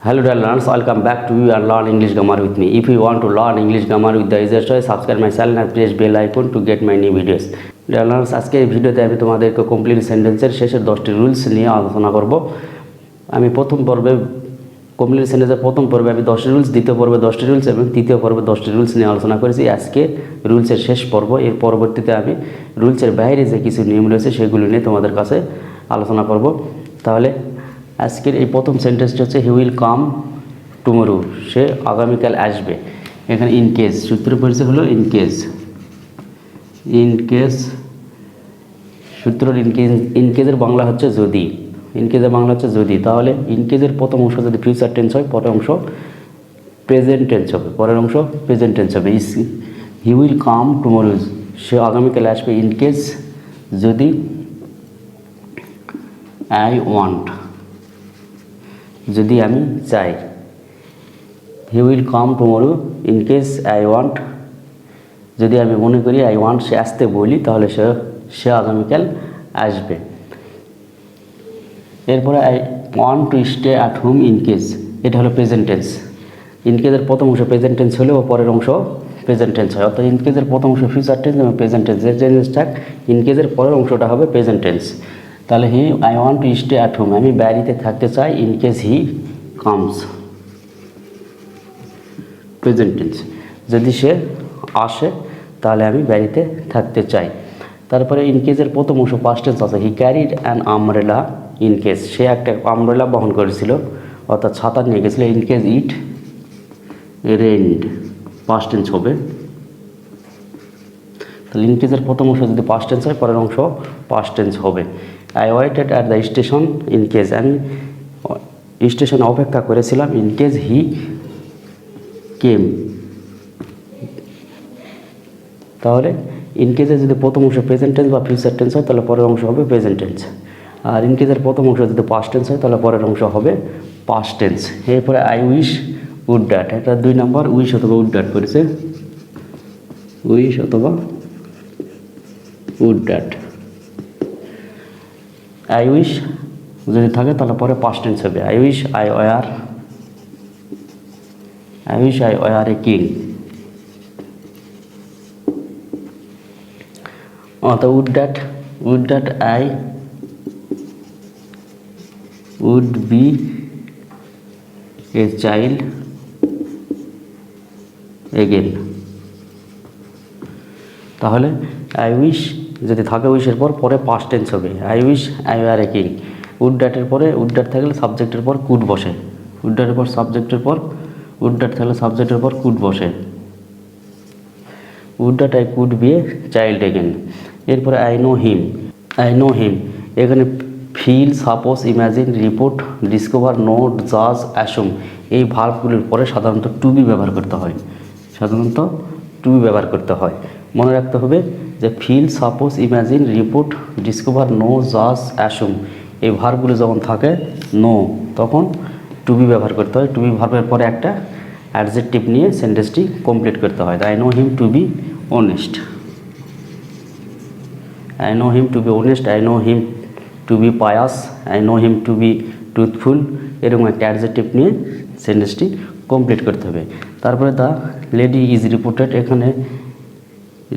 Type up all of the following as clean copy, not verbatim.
Hello dear learners, welcome back to you and learn English grammar with me. If you want to learn English grammar with the easiest way, subscribe my channel and press bell icon to get my new videos. Dear learners, আজকে এই ভিডিওতে আমি তোমাদেরকে complete সেন্টেন্সের শেষের 10টি rules নিয়ে আলোচনা করব। আমি প্রথম পর্বে কমপ্লিট সেন্টেন্সের প্রথম পর্বে আমি 10টি রুলস, দ্বিতীয় পর্বে 10টি রুলস এবং তৃতীয় পর্বে 10টি রুলস নিয়ে আলোচনা করেছি। আজকে রুলসের শেষ পর্ব, এর পরবর্তীতে আমি রুলসের বাইরে যে কিছু নিয়ম রয়েছে সেগুলো নিয়ে তোমাদের কাছে আলোচনা করব। তাহলে আজকের এই প্রথম সেন্টেন্সটি হচ্ছে হি উইল কাম টুমরো, সে আগামীকাল আসবে। এখানে ইন কেস সূত্র পরিচয় হলো ইন কেস সূত্র ইন কেসের বাংলা হচ্ছে যদি, ইন কেসের বাংলা হচ্ছে যদি। তাহলে ইন কেসের প্রথম অংশ যদি ফিউচার টেন্স হয়, পরের অংশ প্রেজেন্ট টেন্স হবে। হি উইল কাম টুমরো, সে আগামীকাল আসবে। ইন কেস যদি আই ওয়ান্ট, যদি আমি চাই। He will come tomorrow in case I want, যদি আমি মনে করি আই ওয়ান্ট, সে আসতে বলি, তাহলে সে আগামীকাল আসবে। এরপরে I want to stay at home in case, এটা হলো প্রেজেন্ট টেন্স। ইন কেসের প্রথম অংশ প্রেজেন্ট টেন্স হলেও পরের অংশ প্রেজেন্ট টেন্স হয়, অর্থাৎ ইন কেসের প্রথম অংশ ফিউচার টেন্স এবং প্রেজেন্ট টেন্স, যে চেঞ্জেসটা ইন কেসের পরের অংশটা হবে প্রেজেন্ট টেন্স। তাহলে I want to stay at home, আমি বাড়িতে থাকতে চাই। In case he comes, present tense, যদি সে আসে তাহলে আমি বাড়িতে থাকতে চাই। তারপরে ইন কেসের প্রথম অংশ পাস্ট টেন্স আছে। He carried an umbrella in case, সে একটা আমব্রেলা বহন করেছিল, অর্থাৎ ছাতা নিয়ে গেছিলো। In case it rained, past tense হবে। তাহলে ইন কেসের প্রথম অংশ যদি পাস্ট টেন্স হয়, পরের অংশ পাস্ট টেন্স হবে। I waited at the station in case, আমি স্টেশনে অপেক্ষা করেছিলাম। ইন কেস হি কেম, তাহলে ইন কেসের যদি প্রথম অংশ প্রেজেন্ট টেন্স বা ফিউচার টেন্স হয়, তাহলে পরের অংশ হবে প্রেজেন্ট টেন্স। আর ইন কেসের প্রথম অংশ যদি পাস্ট টেন্স হয়, তাহলে পরের অংশ হবে পাস্ট টেন্স। এরপরে আই উইশ উড ড্যাট, এটা 2 নম্বর, উইশ অথবা উড ড্যাট করেছে, উইশ অথবা উড ড্যাট। আই উইশ যদি থাকে তাহলে পরে পাস্ট টেন্স হবে। I wish I were a king, অর্থাৎ would that I would be a child again. তাহলে আই উইশ যদি থাকে উইশের পরে পাস্ট টেন্স হবে। I wish I were a king. Would ড্যাটের পরে উড ড্যাট থাকলে সাবজেক্টের পর কুড বসে, উড ড্যাটের পর সাবজেক্টের পর উড ড্যাট থাকলে সাবজেক্টের পর কুড বসে। Would that I could be a child again. এরপরে আই নো হিম, এখানে feel, suppose, imagine, report, discover, note, জাজ, অ্যাসুম, এই ভার্বগুলির পরে সাধারণত টু বি ব্যবহার করতে হয়। মনে রাখতে হবে যে feel, suppose, imagine, report, discover, know, জাজ, অ্যাসুম, এই ভার্বগুলি যখন থাকে নো, তখন টু বি ব্যবহার করতে হয়। টু বি ভার্বের পরে একটা অ্যাডজেক্টিভ নিয়ে সেন্টেন্সটি কমপ্লিট করতে হয়। I know him to be honest, I know him to be honest, I know him to be pious, I know him to be truthful, এরকম একটা অ্যাডজেক্টিভ নিয়ে সেন্টেন্সটি কমপ্লিট করতে হবে। তারপরে দ্য লেডি ইজ রিপোর্টেড, এখানে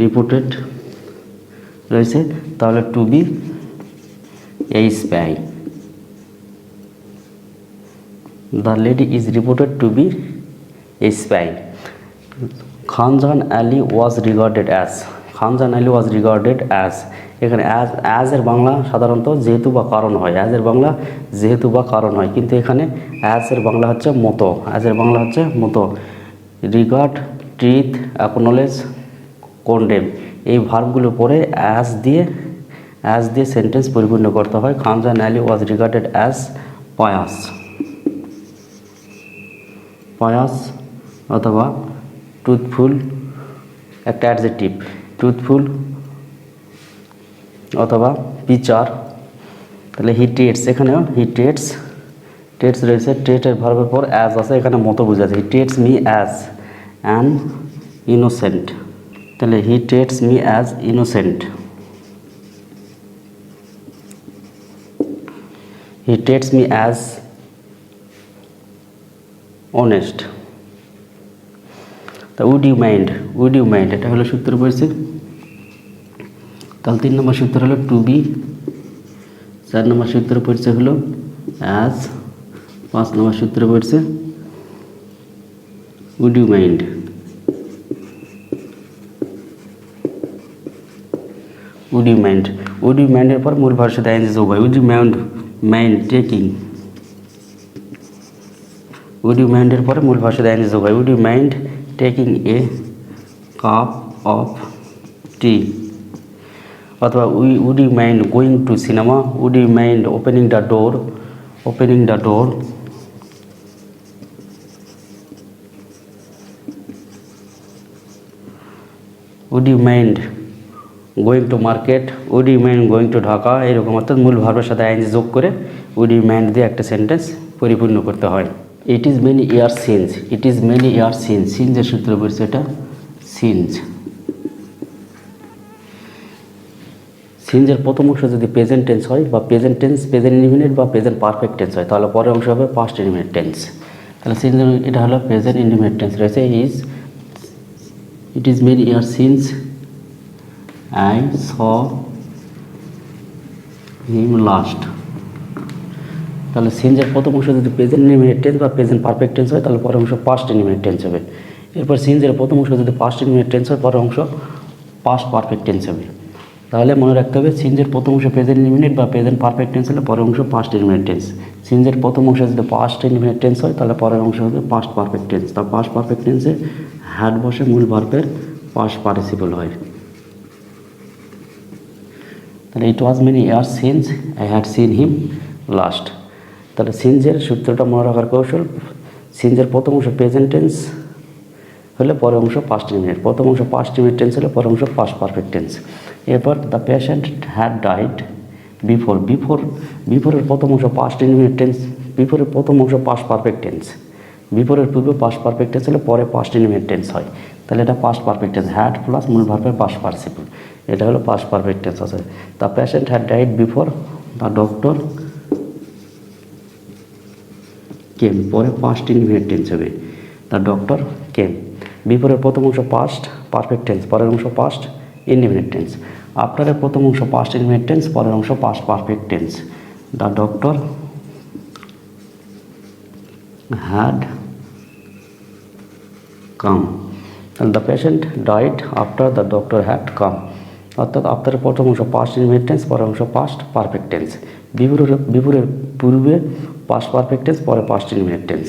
reported রয়েছে, তাহলে to be a spy. The lady is reported to be a spy. Khanjahan Ali was regarded as, এখানে অ্যাজ এর বাংলা সাধারণত যেহেতু বা কারণ হয়, কিন্তু এখানে অ্যাজ এর বাংলা হচ্ছে মতো। রিগার্ড, ট্রিট, অ্যাকনোলেজ, কন্ডেম, এই ভার্বগুলোর পরে অ্যাজ দিয়ে সেন্টেন্স পরিপূর্ণ করতে হয়। Khanjahan Ali was regarded as pious অথবা ট্রুথফুল, একটা অ্যাডজেক্টিভ, ট্রুথফুল অথবা পিচার। তাহলে হি ট্রেটস, এখানেও হি ট্রেটস রয়েছে, ট্রেটের ভার্বের পর অ্যাজ আছে, এখানে মতো বোঝাচ্ছে। He treats me as an innocent, তাহলে he treats me as innocent. He treats me as honest. তা উড ইউ মাইন্ড এটা হলো সূত্র পড়ছে। তাহলে 3 নম্বর সূত্র হলো টু বি। 4 নম্বর সূত্র পড়ছে হলো অ্যাজ। 5 নম্বর সূত্র পড়ছে would you mind. Would you মাইন্ডের পর মূল ভার্ব সাথে আইএনজি যোগ হয়। Would you mind taking. Would you মাইন্ডের পরে মূল ভার্ব সাথে আইএনজি যোগ হয়। Would you mind taking a cup of tea. অথবা would you mind going to cinema. Would you mind opening the door. Would you mind going to market. Would you mind going to Dhaka. এরকম অর্থাৎ মূল ভার্বের সাথে ING যোগ করে would you mind দিয়ে একটা সেন্টেন্স পরিপূর্ণ করতে হয়। It is many year since. সিন্সের সূত্র পড়ছে এটা সিন্সের প্রথম অংশ যদি প্রেজেন্ট টেন্স হয় বা প্রেজেন্ট ইনডিফিনিট বা প্রেজেন্ট পারফেক্ট টেন্স হয় তাহলে পরের অংশ হবে পাস্ট ইনডিফিনিট টেন্স। তাহলে সিন্সের এটা হলো প্রেজেন্ট ইনডিফিনিট টেন্স রয়েছে। ইট is many year since I saw him last. তাহলে সিন্সের প্রথম অংশ যদি প্রেজেন্ট ইনডিফিনিট টেন্স বা প্রেজেন্ট পারফেক্ট টেন্স হয় তাহলে পরের অংশ পাস্ট ইনডিফিনিট টেন্স হবে। এরপর সিন্সের প্রথম অংশ যদি পাস্ট ইনডিফিনিট টেন্স হয় পরের অংশ পাস্ট পারফেক্ট টেন্স হবে। তাহলে মনে রাখতে হবে সিন্সের প্রথম অংশ প্রেজেন্ট ইনডিফিনিট বা প্রেজেন্ট পারফেক্ট টেন্স হলে পরের অংশ পাস্ট ইনডিফিনিট টেন্স। সিন্সের প্রথম অংশ যদি পাস্ট ইনডিফিনিট টেন্স হয় তাহলে পরের অংশ হবে পাস্ট পারফেক্ট টেন্স। তা পাস্ট পারফেক্ট টেন্সে হ্যাড বসে মূল ভার্বের পাস্ট পার্টিসিপল হয়। তাহলে it was many years since I had seen him last. তাহলে সিন্সের সূত্রটা মনে রাখার কৌশল, সিন্সের প্রথম অংশ প্রেজেন্ট টেন্স হলে পরের অংশ পাস্ট ইনডিফিনিট, প্রথম অংশ পাস্ট ইনডিফিনিট টেন্স হলে পরের অংশ পাস্ট পারফেক্ট টেন্স। এরপর দ্য পেশেন্ট হ্যাড ডাইড বিফোরের প্রথম অংশ পাস্ট ইনডিফিনিট টেন্স, বিফোরের প্রথম অংশ পাস্ট পারফেক্ট টেন্স, বিফোরের পূর্বে পাস্ট পারফেক্ট টেন্স হলে পরে পাস্ট ইনডিফিনিট টেন্স হয়। তাহলে এটা past perfect tense, had plus মূল ভার্বের পাস্ট পার্টিসিপল, এটা হলো পাস্ট পারফেক্ট টেন্স আছে। The patient had died before the doctor came, পরে পাস্ট ইনডিফিনিট টেন্স হবে দ্য ডক্টর কেম। বিফোরের প্রথম অংশ পাস্ট পারফেক্ট টেন্স, পরের অংশ পাস্ট ইনডিফিনিট টেন্স। আফটারের প্রথম অংশ পাস্ট ইনডিফিনিট টেন্স, পরের অংশ past perfect tense. The doctor had come, the patient died after the doctor had come. অর্থাৎ আফটারের প্রথম অংশ পাস্ট ইনডিফিনিট টেন্স, পরের অংশ পাস্ট পারফেক্ট টেন্স। বিফোরের পূর্বে পাস্ট পারফেক্ট টেন্স, পরে past indefinite tense.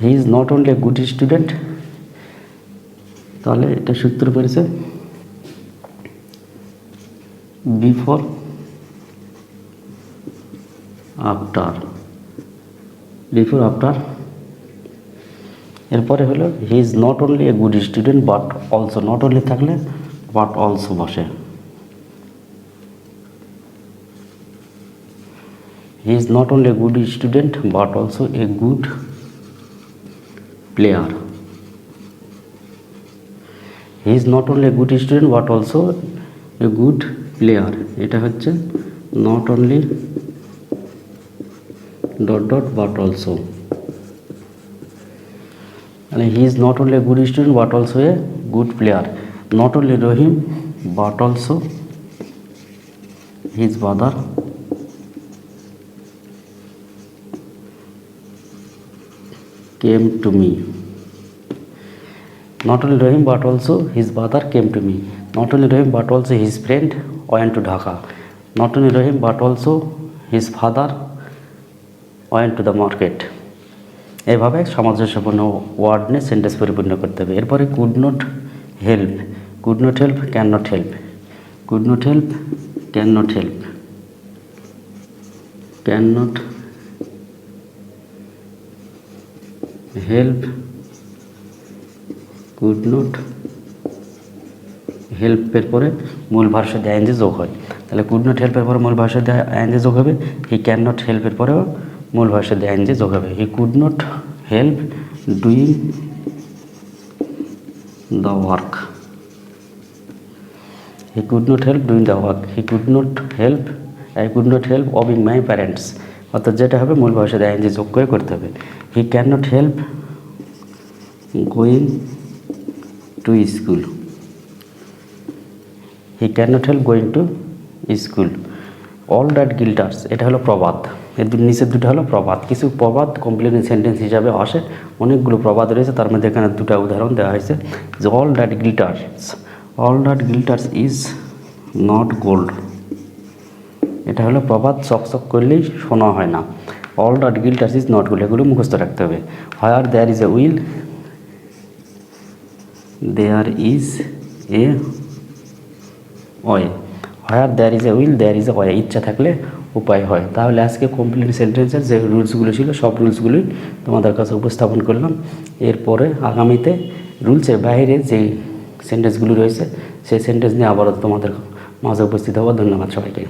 He is not only a good student, তাহলে এটা সূত্র পেয়েছে বিফোর আফটার, এরপরে হলো he is not only a good student but also, not only থাকলে বাট অলসো বসে। He is not only a good student but also a good player. He is not only a good student but also a good player, এটা হচ্ছে not only dot dot but also. মানে he is not only a good student but also a good player. Not only Rahim but also his brother came to me. Not only Rahim but also his brother came to me. Not only Rahim but also his friend went to Dhaka. Not only Rahim but also his father went to the market. এইভাবে সামঞ্জস্যপূর্ণ word নিয়ে sentence পরিপূর্ণ করতে হবে। এরপরে could not help, could not help, can not help, could not help, can not help, can not help, could not হেল্পের পরে মূল ভার্ব দিয়ে আইএনজি যোগ হয়। তাহলে কুড নট হেল্পের পরে মূল ভার্ব দিয়ে আইএনজি যোগ হবে। হি ক্যান নট হেল্পের পরেও মূল ভার্ব দিয়ে আইএনজি যোগ হবে। He could not help doing the work, he could not help doing the work, he could not help, I could not help obeying my parents. অর্থাৎ যেটা হবে মূল ভার্ব দিয়ে আইএনজি যোগ করে করতে হবে। He can not help going to school, he cannot help going to school. All that glitters, এটা হলো প্রবাদ, এর নিচের দুটো হলো প্রবাদ। কিছু প্রবাদ কমপ্লিট সেন্টেন্স হিসাবে আসে, অনেকগুলো প্রবাদ রয়েছে, তার মধ্যে এখানে দুটো উদাহরণ দেওয়া হয়েছে যে all that glitters is not gold. এটা হলো প্রবাদ, চকচক করলেই শোনা হয় না। All that glitters is not gold, এগুলো মুখস্থ রাখতে হবে। Where there is a will there is a way, where there is a will there is a way, ইচ্ছা থাকলে উপায় হয়। তাহলে আজকে কমপ্লিট সেন্টেন্সের যে রুলসগুলো ছিল সব রুলসগুলোই তোমাদের কাছে উপস্থাপন করলাম। এরপরে আগামীতে রুলসের বাইরে যে সেন্টেন্সগুলো রয়েছে সেই সেন্টেন্স নিয়ে আবারও তোমাদের মাঝে উপস্থিত হবো। ধন্যবাদ সবাইকে।